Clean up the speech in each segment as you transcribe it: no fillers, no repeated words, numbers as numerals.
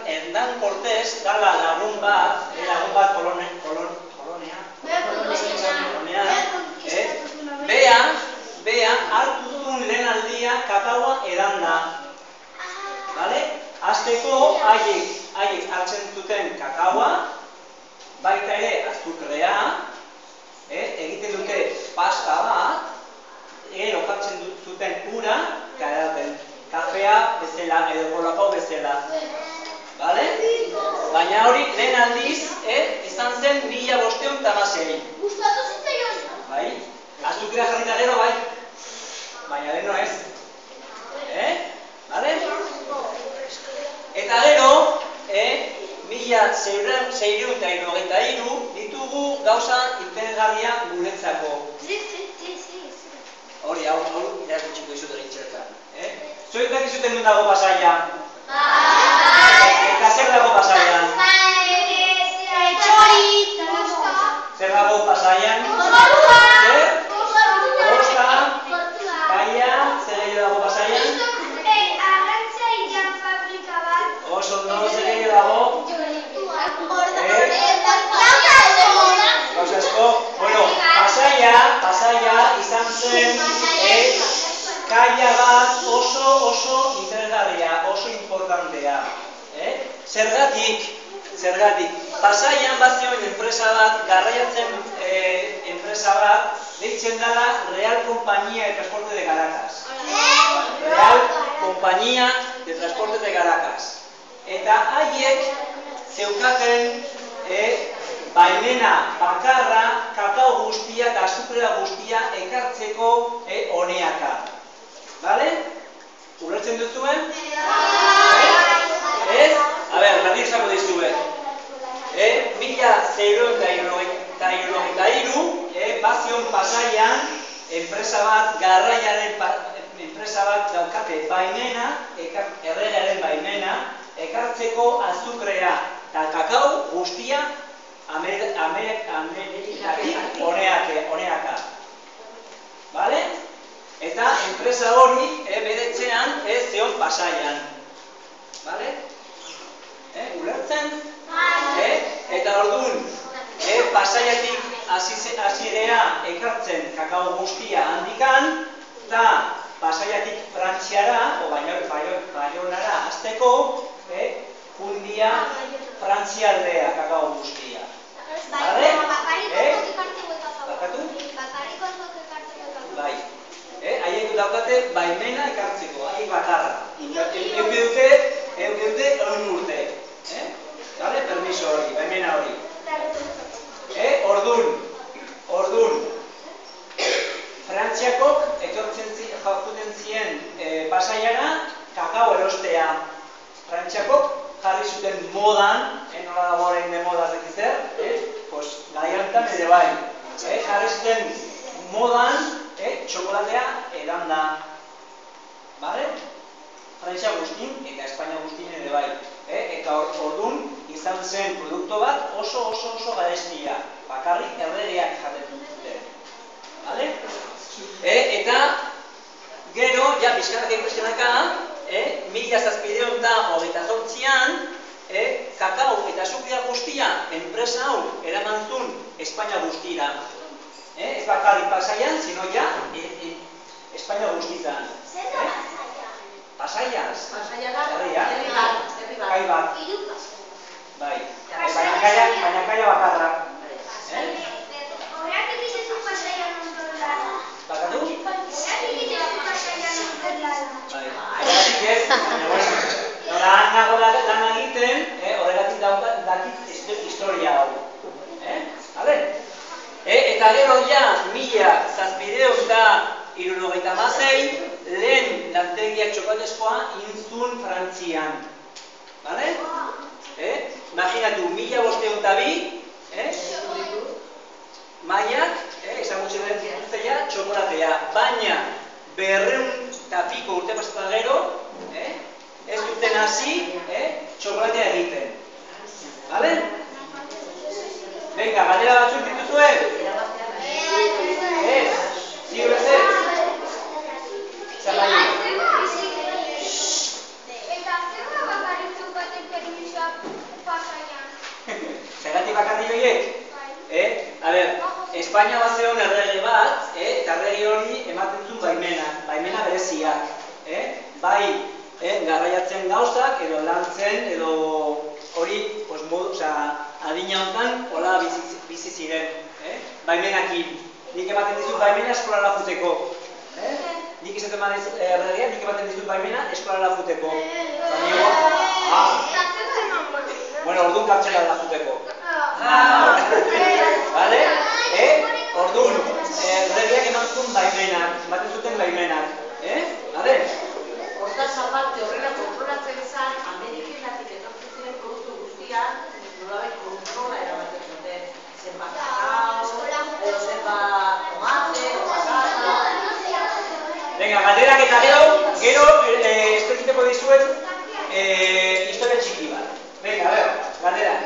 Hernán Cortés dala lagun bat kolonian, bea hartu duen lehen aldia kakaoa edanda. Azteko haiek hartzen zuten kakaoa, baita ere azukrea, egiten dute pasta bat, gero jartzen zuten ura, kafea bezala edo kolakao bezala. Baina hori lehen aldiz izan zen 1506. Gustatu zitzaion? Bai, azukrea jarrita gero bai, baina leheno ez. Eta gero, 1693 ditugu gauza interesgarria guretzako. Hori, hau irakutsiko izut egin txertan. Zuek dakizuten nun dago Pasaia? Eta zer dago Pasaian? Zer dago Pasaian? Zer? Kosta? Kaia? Zer gehiago dago Pasaian? Oso ondo, zer gehiago dago? Gauza asko? Bueno, Pasaia izan zen kaia bat oso interesgarria, oso importantea. Zergatik, Pasaian bat zegoen enpresa bat, garraiatzen enpresa bat, deitzen dela Real Compañía de Transporte de Caracas. Real Compañía de Transporte de Caracas. Eta haiek zeukaten baimena bakarra, kakao guztia eta azukrea guztia ekartzeko honeaka. Ulertzen duzuen? Ez? A ber, berdik esako dizuet. 1693 bazion Pasaian enpresa bat, garraiaren enpresa bat daukate baimena, erregearen baimena, ekartzeko azukrea eta kakao guztia honeaka. Eta enpresa hori bedetzean zeon Pasaian. Ulertzen? Eta orduan, Pasaiatik hasierea ekartzen kakao guztia handikan, eta Pasaiatik Frantziara, o Baionara azteko, jundia Frantzialdea kakao guztia. Bai. Haiek daukate baimena ekartzeko, haiek bakarra. Euke dute egun urte. Permiso hori, baimena hori. Orduan, Frantziakok jauzuten zien Pasaiara kakao erostea. Frantziakok jarri zuten modan, nola dago orain de modaz ekizer, gaiantan ere bai. Jarri zuten modan, txokolatea edanda. Frantzia guztin eta Espainia guztin ere bai. Eta orduan izan zen produkto bat oso garestia. Bakarrik erregeak jaten zuten. Eta gero, bizkarrak impresionaka, 1728an, kakao eta azukrea guztia enpresa hau eraman zuen Espainia guztira. Ez bakarrik Pasaian, sino ja Espainia guztizan. Zer da Pasaia? Pasaiaz? Pasaia da, herri bat. Hiru Pasaia. Bai, baina kaia bakarra. Horreak egitezu Pasaia nondorla. Bakatu? Horreak egitezu Pasaia nondorla. Bai, horregatik ez, nola nago lan egiten, horregatik dakit historia hau. Eta gero ja, 1776, lehen lantegiak txokolatezkoa intzun Frantzian. Imaginatu, 1502, maiak, esan gutxi den zituztea, txokolatea. Baina, 200 urte pasata gero, ez duten hasi, txokolatea egiten. Venga, galdera batzuk dituzuen? Ez, ziur ez ez? Zer nahi? errege hori ematen zuen baimena bereziak. Bai, garraiatzen gauzak, edo lantzen, edo hori, adina honetan, hola bizi ziren. Baimenakin. Nik ematen dizut baimena eskolara juteko. Nik izaten eman erregea, nik ematen dizut baimena eskolara juteko. Bueno, orduan kartxela juteko. Bale? Orduan, erregeak eman zuen baimenak, ematen zuten baimenak. Bale? Hortaz aparte horrela kontrolatzen izan, Amerikenatik etortzen ziren produktu guztiak, nolabait kontrola eramaten zuten. Zenbat kakao, edo zenbat tomate, patata. Venga, galderak eta gero, estekiteko dizuet, historia txiki bat. Venga, a ver, galderak.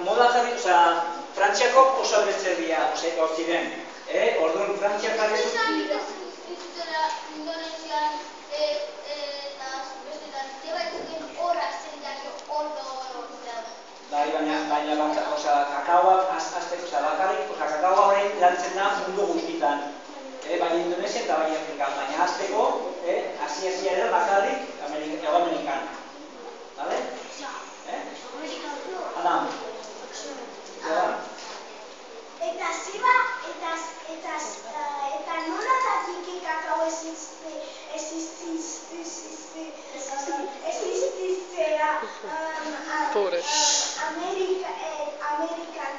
Moda jarri, Frantziako oso abretzer dira, gaur ziren. Orduan, Frantziak jarri zuen... Indonesian eta bestetan, baitzuten horak zenitako ondo. Bai, baina kakaoak azteko, bakarrik, kakaoa horrein lantzen da mundu guztitan. Bai Indonesia eta bai Afrikan, baina azteko, Asia ere bakarrik, Ego Amerikan. Bale? Adam. Eta ziba, eta nola datik kakao existiztea Amerikan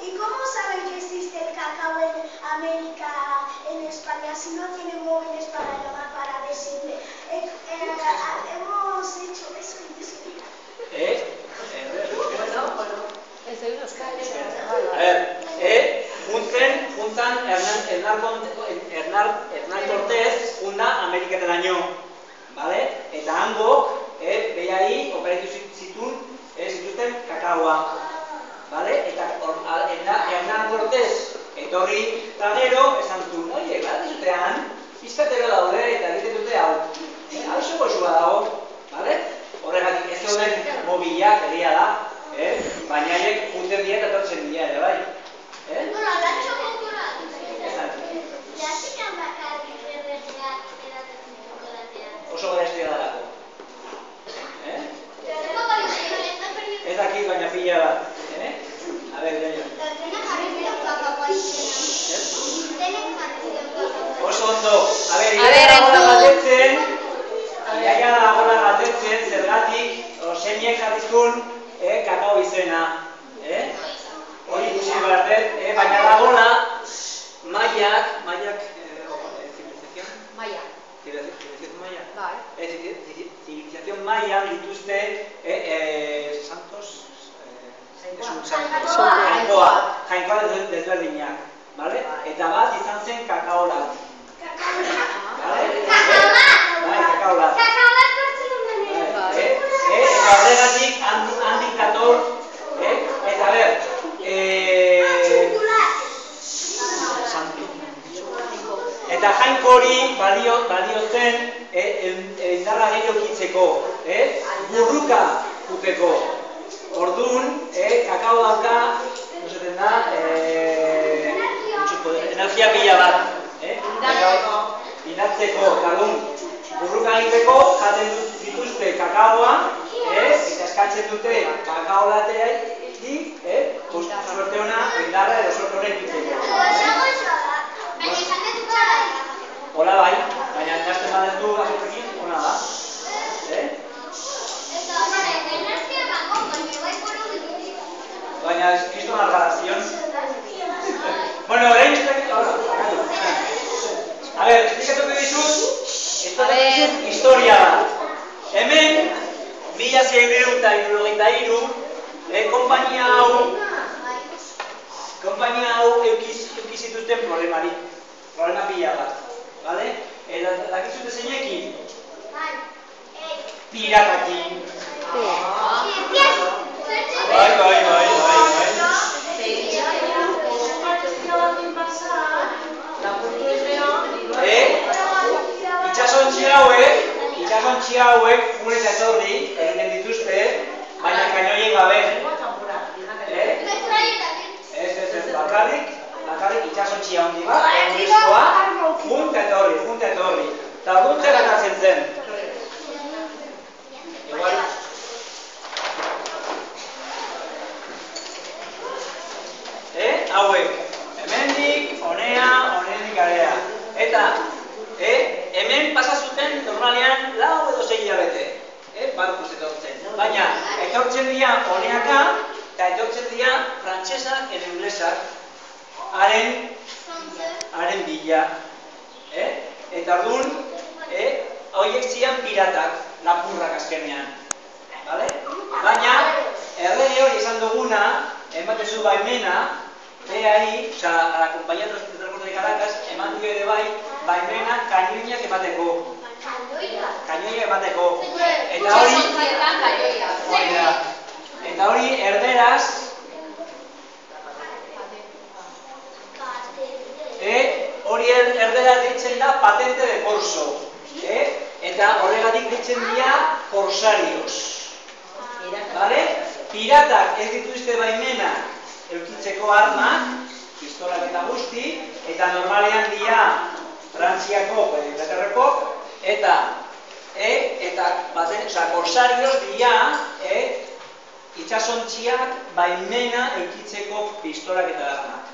¿Y cómo saben que existe el cacao en América, en España, si no tienen móviles para llamar para decirle? Hemos hecho eso y eso. A ver, juntan Hernán Cortés funda Ameriketaraino, ¿vale? Eta hango, behai, operatu zituzten kakaoa, ¿vale? Eta Hernán Cortés etorri eta gero, esan zuen, oie, gara dizutean, pizkatero daude eta egiten dute hau. Hau xo dago, ¿vale? Horregatik ez zeuden mobilak egia da, baina haiek junten dira eta tortzen dira ere, bai? Bueno, alatxo kultura. Esan. Jasikan bakarrik erregeak eratzen zituztelatean. Oso gara estia dalako. Zerko bali Ez dakit baina pila bat. A ver, Leño. Denek jarri ziren kakaoa izena. Denek jarri ziren kakaoa. Oso ondo. A ver, iaia dagoela galdetzen, zergatik, zeinek jarrizkun kakao izena. Hori ikusi behar dut, baina dagoela maiak, civilización maya dituzte santos, jainkoa desberdinak, eta bat izan zen kakaolat. Kakaolat. Kakaolat pertsen ondanen. Eta horregatik handik dator, eta ber, eta jainko hori balio zen indarra gehiago kitzeko, burruka juteko. Orduan, kakao dauka, noseten da, energia pila bat. Indartzeko, kardun, burruka egiteko, jaten dituzte kakaoa, eta eskatzen dute kakao latea suerte hona, indarra edo suerte hona ikitzeko. Baina izan dut txara. Hola bai, baina nazten badezu azurrekin, hona da. Eta horren, energia bango, baina bai buru dut. Baina ez kriston algarazion. Bueno, orain a ver, esplikatuko dizut historia bat. Hemen, 1673, konpainia hau euki zituzten problema pila bat. Dakizute zeinekin? Piratakin. Bai. Itxasontzia hauek junez etorri, egiten dituzte, baina kainoiek gabe. Ez, bakarrik itxasontzia handi bat, egurezkoa, junta etorri. Eta orduan zer gertatzen zen. Igual. Hauek, hemendik, honetik area. Eta, hemen pasa zuten normalean 4 edo 6 hilabete. Barkuz etortzen. Baina, etortzen dira honeaka, eta etortzen dira frantsesak edo inglesak, haren bila. Eta orduan, horiek zian piratak, lapurrak azkenean. Baina, errege hori esan duguna, ematezu baimena, BAI, a la Compañía de Transporte de Caracas, eman dio ere bai, baimena kainoiak emateko. Kainoiak emateko. Eta hori erderaz, hori erderaz deitzen da patente de corso. Eta horregatik deitzen dira corsarios. Piratak ez dituzte baimena eukitzeko armak, pistolak eta guzti, eta normalean dira Frantziako, Inglaterrako, eta corsarios dira itxasontziak baimena eukitzeko pistolak eta armak.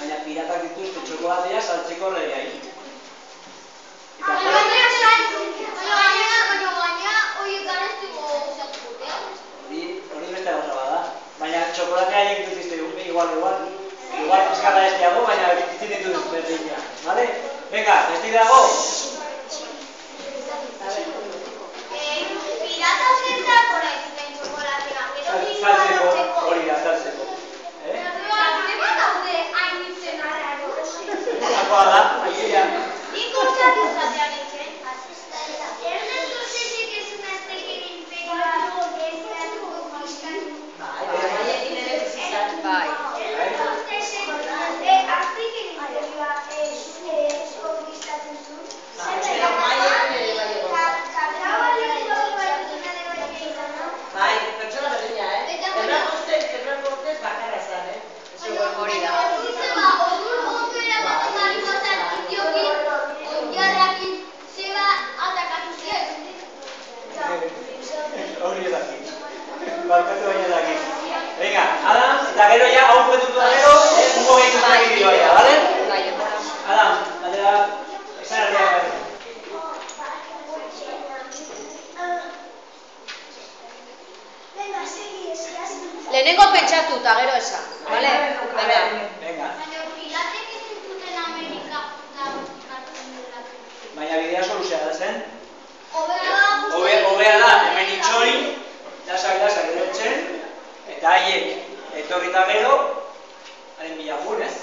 Baina piratak dituzte txokolatea saltzeko legeai. Hori beste gauza bada. Baina txokolatea egin dituzte igual pizkata ez diago, baina ditzen dituz berdina. Venga, ez dago? Saltzeko, hori da, saltzeko. Akoa da, aitea. Barkatu baina daki. Venga, Adam, eta gero ja, hau petutu da gero, ungo gehiagoa egitea ya, ¿vale? Adam, batera, esan erdiak gari. Lehenengo pentsatu eta gero esan, ¿vale? Venga. Baina bidea soluzea da zen? Hobea da, hemen itxoin, lasak erotzen, eta haiek etorrita gero, haren bila jun, ez?